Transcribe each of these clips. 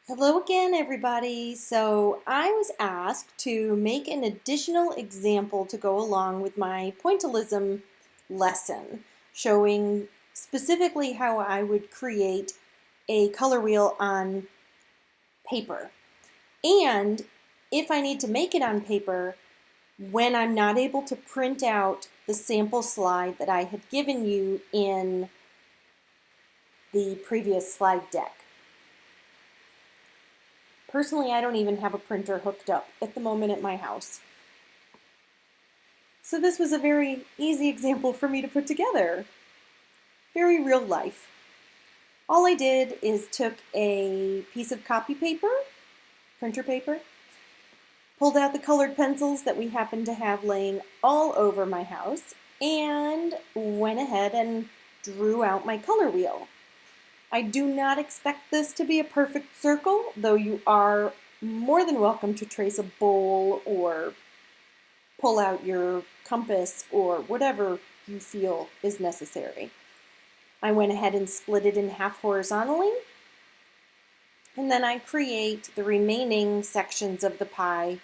Hello again, everybody. So I was asked to make an additional example to go along with my pointillism lesson, showing specifically how I would create a color wheel on paper. And if I need to make it on paper, when I'm not able to print out the sample slide that I had given you in the previous slide deck. Personally, I don't even have a printer hooked up at the moment at my house. So this was a very easy example for me to put together. Very real life. All I did is took a piece of copy paper, printer paper, pulled out the colored pencils that we happened to have laying all over my house, and went ahead and drew out my color wheel. I do not expect this to be a perfect circle, though you are more than welcome to trace a bowl or pull out your compass or whatever you feel is necessary. I went ahead and split it in half horizontally, and then I create the remaining sections of the pie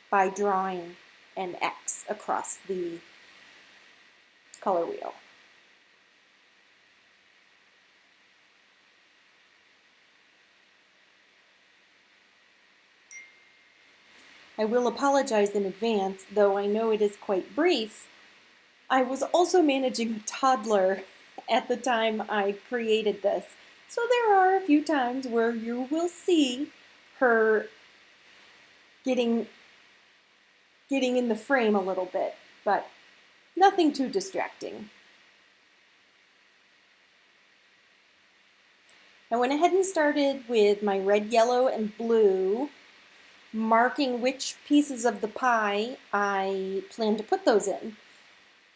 by drawing an X across the color wheel. I will apologize in advance, though I know it is quite brief. I was also managing a toddler at the time I created this, so there are a few times where you will see her getting in the frame a little bit, but nothing too distracting. I went ahead and started with my red, yellow, and blue, marking which pieces of the pie I plan to put those in.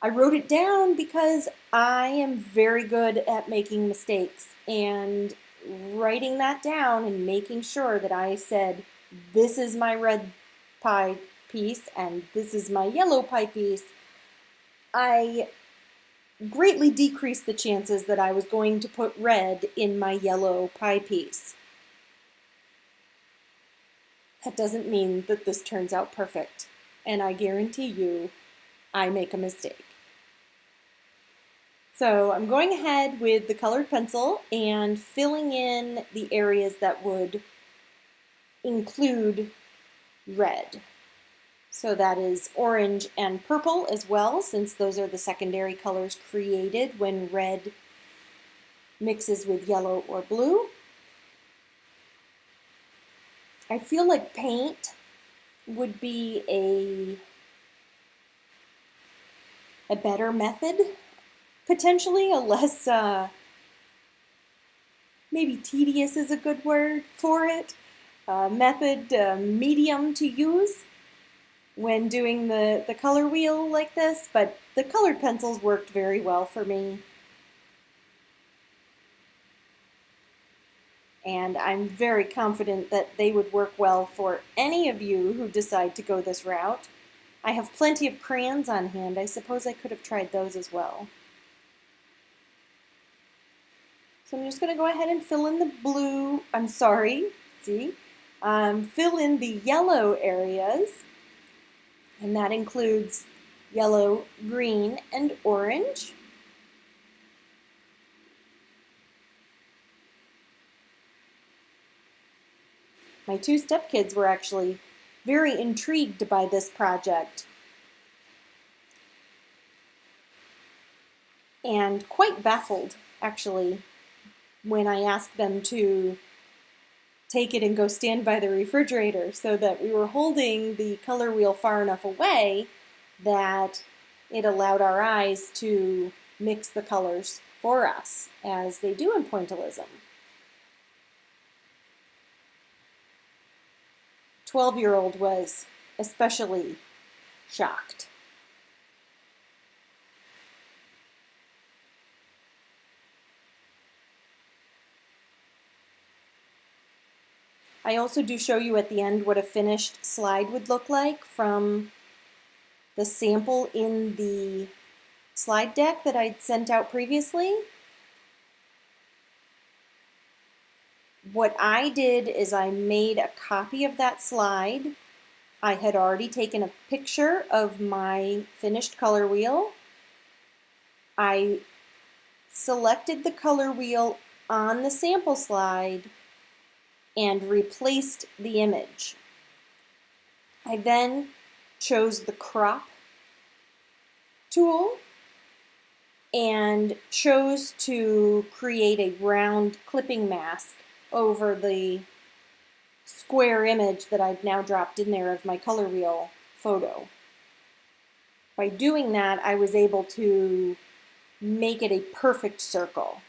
I wrote it down because I am very good at making mistakes, and writing that down and making sure that I said, this is my red pie piece and this is my yellow pie piece, I greatly decreased the chances that I was going to put red in my yellow pie piece. That doesn't mean that this turns out perfect, and I guarantee you I make a mistake. So I'm going ahead with the colored pencil and filling in the areas that would include red. So that is orange and purple as well, since those are the secondary colors created when red mixes with yellow or blue. I feel like paint would be a better method, potentially a less, maybe tedious is a good word for it, method, medium to use when doing the color wheel like this, but the colored pencils worked very well for me. And I'm very confident that they would work well for any of you who decide to go this route. I have plenty of crayons on hand. I suppose I could have tried those as well. So I'm just going to go ahead and fill in the blue, fill in the yellow areas, and that includes yellow, green, and orange. My two stepkids were actually very intrigued by this project and quite baffled, actually, when I asked them to take it and go stand by the refrigerator so that we were holding the color wheel far enough away that it allowed our eyes to mix the colors for us, as they do in pointillism. 12-year-old was especially shocked. I also do show you at the end what a finished slide would look like from the sample in the slide deck that I'd sent out previously. What I did is I made a copy of that slide. I had already taken a picture of my finished color wheel. I selected the color wheel on the sample slide and replaced the image. I then chose the crop tool and chose to create a round clipping mask over the square image that I've now dropped in there of my color wheel photo. By doing that, I was able to make it a perfect circle.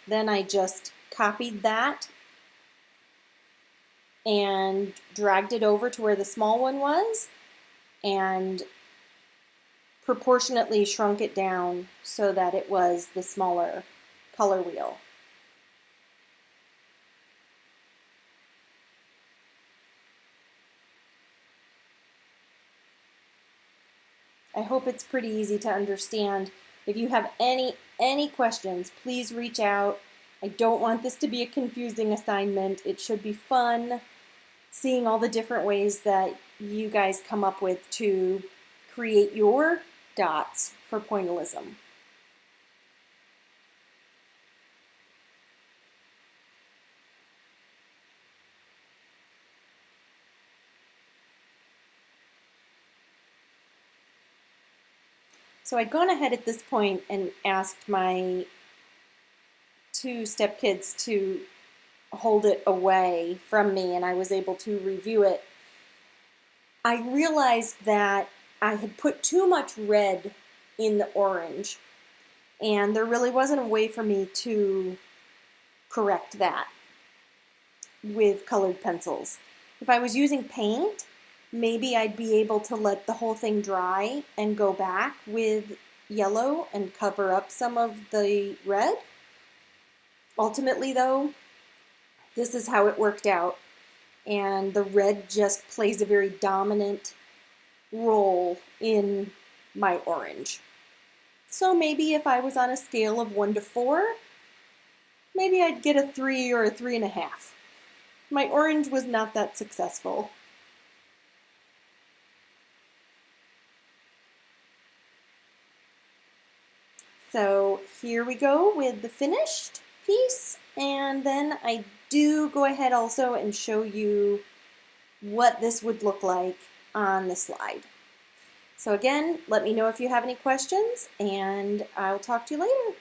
Then I just copied that and dragged it over to where the small one was and proportionately shrunk it down so that it was the smaller color wheel. I hope it's pretty easy to understand. If you have any questions, please reach out. I don't want this to be a confusing assignment. It should be fun seeing all the different ways that you guys come up with to create your dots for pointillism. So I'd gone ahead at this point and asked my two stepkids to hold it away from me, and I was able to review it. I realized that I had put too much red in the orange, and there really wasn't a way for me to correct that with colored pencils. If I was using paint, maybe I'd be able to let the whole thing dry and go back with yellow and cover up some of the red. Ultimately, though, this is how it worked out, and the red just plays a very dominant role in my orange. So maybe if I was on a scale of 1 to 4, maybe I'd get a 3 or a 3.5. My orange was not that successful. So here we go with the finished piece, and then I do go ahead also and show you what this would look like on the slide. So again, let me know if you have any questions, and I'll talk to you later.